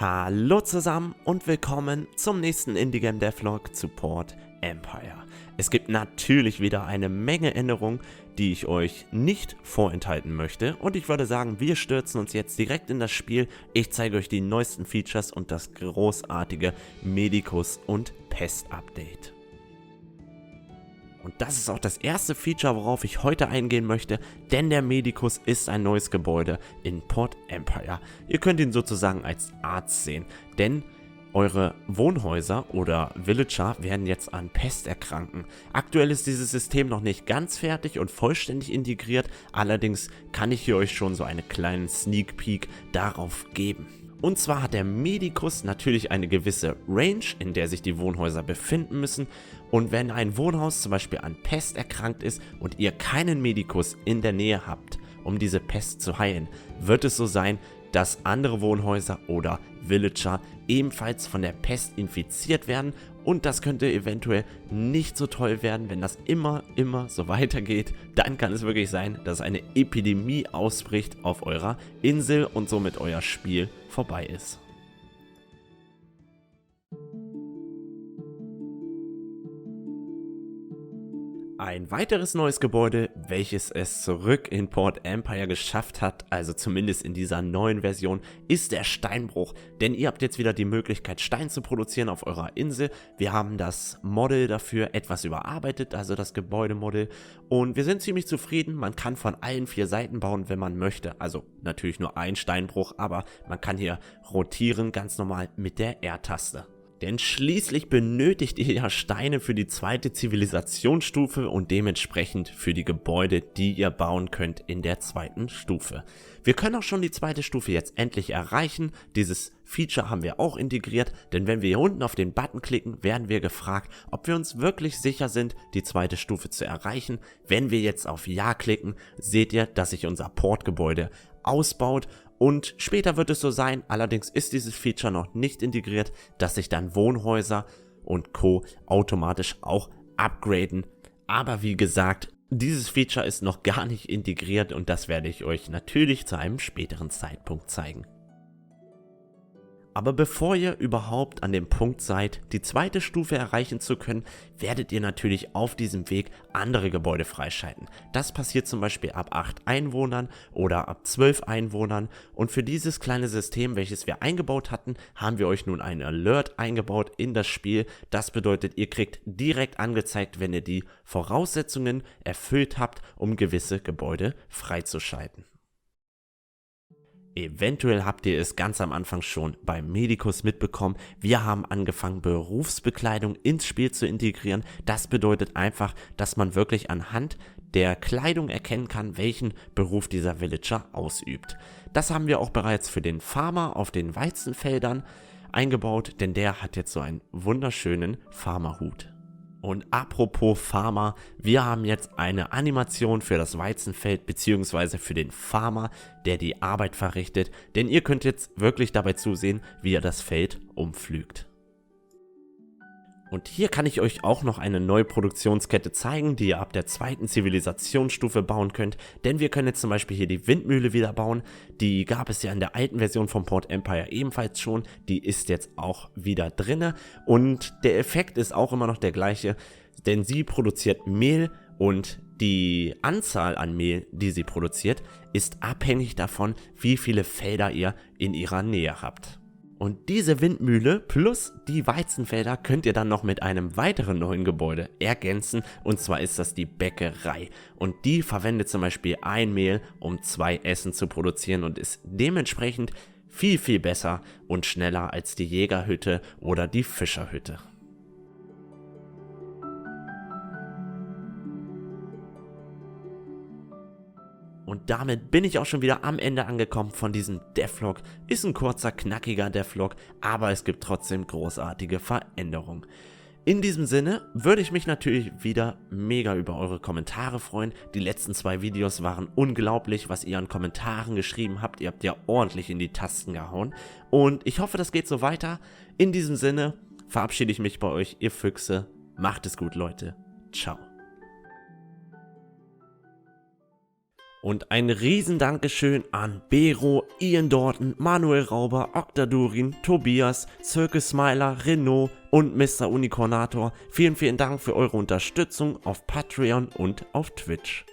Hallo zusammen und willkommen zum nächsten Indie Game Devlog zu Port Empire. Es gibt natürlich wieder eine Menge Änderungen, die ich euch nicht vorenthalten möchte, und ich würde sagen, wir stürzen uns jetzt direkt in das Spiel. Ich zeige euch die neuesten Features und das großartige Medicus und Pest Update. Und das ist auch das erste Feature, worauf ich heute eingehen möchte, denn der Medicus ist ein neues Gebäude in Port Empire. Ihr könnt ihn sozusagen als Arzt sehen, denn eure Wohnhäuser oder Villager werden jetzt an Pest erkranken. Aktuell ist dieses System noch nicht ganz fertig und vollständig integriert, allerdings kann ich hier euch schon so einen kleinen Sneak Peek darauf geben. Und zwar hat der Medicus natürlich eine gewisse Range, in der sich die Wohnhäuser befinden müssen. Und wenn ein Wohnhaus zum Beispiel an Pest erkrankt ist und ihr keinen Medicus in der Nähe habt, um diese Pest zu heilen, wird es so sein, dass andere Wohnhäuser oder Villager ebenfalls von der Pest infiziert werden. Und das könnte eventuell nicht so toll werden, wenn das immer so weitergeht. Dann kann es wirklich sein, dass eine Epidemie ausbricht auf eurer Insel und somit euer Spiel vorbei ist. Ein weiteres neues Gebäude, welches es zurück in Port Empire geschafft hat, also zumindest in dieser neuen Version, ist der Steinbruch. Denn ihr habt jetzt wieder die Möglichkeit, Stein zu produzieren auf eurer Insel. Wir haben das Model dafür etwas überarbeitet, also das Gebäudemodell. Und wir sind ziemlich zufrieden. Man kann von allen 4 Seiten bauen, wenn man möchte. Also natürlich nur ein Steinbruch, aber man kann hier rotieren, ganz normal mit der R-Taste. Denn schließlich benötigt ihr ja Steine für die zweite Zivilisationsstufe und dementsprechend für die Gebäude, die ihr bauen könnt in der zweiten Stufe. Wir können auch schon die zweite Stufe jetzt endlich erreichen. Dieses Feature haben wir auch integriert, denn wenn wir hier unten auf den Button klicken, werden wir gefragt, ob wir uns wirklich sicher sind, die zweite Stufe zu erreichen. Wenn wir jetzt auf Ja klicken, seht ihr, dass sich unser Portgebäude ausbaut. Und später wird es so sein, allerdings ist dieses Feature noch nicht integriert, dass sich dann Wohnhäuser und Co. automatisch auch upgraden. Aber wie gesagt, dieses Feature ist noch gar nicht integriert und das werde ich euch natürlich zu einem späteren Zeitpunkt zeigen. Aber bevor ihr überhaupt an dem Punkt seid, die zweite Stufe erreichen zu können, werdet ihr natürlich auf diesem Weg andere Gebäude freischalten. Das passiert zum Beispiel ab 8 Einwohnern oder ab 12 Einwohnern. Und für dieses kleine System, welches wir eingebaut hatten, haben wir euch nun einen Alert eingebaut in das Spiel. Das bedeutet, ihr kriegt direkt angezeigt, wenn ihr die Voraussetzungen erfüllt habt, um gewisse Gebäude freizuschalten. Eventuell habt ihr es ganz am Anfang schon beim Medicus mitbekommen. Wir haben angefangen, Berufsbekleidung ins Spiel zu integrieren. Das bedeutet einfach, dass man wirklich anhand der Kleidung erkennen kann, welchen Beruf dieser Villager ausübt. Das haben wir auch bereits für den Farmer auf den Weizenfeldern eingebaut, denn der hat jetzt so einen wunderschönen Farmerhut. Und apropos Farmer, wir haben jetzt eine Animation für das Weizenfeld bzw. für den Farmer, der die Arbeit verrichtet, denn ihr könnt jetzt wirklich dabei zusehen, wie er das Feld umpflügt. Und hier kann ich euch auch noch eine neue Produktionskette zeigen, die ihr ab der zweiten Zivilisationsstufe bauen könnt, denn wir können jetzt zum Beispiel hier die Windmühle wieder bauen. Die gab es ja in der alten Version von Port Empire ebenfalls schon, die ist jetzt auch wieder drinne und der Effekt ist auch immer noch der gleiche, denn sie produziert Mehl und die Anzahl an Mehl, die sie produziert, ist abhängig davon, wie viele Felder ihr in ihrer Nähe habt. Und diese Windmühle plus die Weizenfelder könnt ihr dann noch mit einem weiteren neuen Gebäude ergänzen, und zwar ist das die Bäckerei. Und die verwendet zum Beispiel ein Mehl, um 2 Essen zu produzieren und ist dementsprechend viel besser und schneller als die Jägerhütte oder die Fischerhütte. Und damit bin ich auch schon wieder am Ende angekommen von diesem Devlog. Ist ein kurzer, knackiger Devlog, aber es gibt trotzdem großartige Veränderungen. In diesem Sinne würde ich mich natürlich wieder mega über eure Kommentare freuen. Die letzten 2 Videos waren unglaublich, was ihr an Kommentaren geschrieben habt. Ihr habt ja ordentlich in die Tasten gehauen. Und ich hoffe, das geht so weiter. In diesem Sinne verabschiede ich mich bei euch, ihr Füchse. Macht es gut, Leute. Ciao. Und ein riesen Dankeschön an Bero, Ian Dorton, Manuel Rauber, Octadurin, Tobias, Circus Smiler, Renault und Mr. Unicornator. Vielen, vielen Dank für eure Unterstützung auf Patreon und auf Twitch.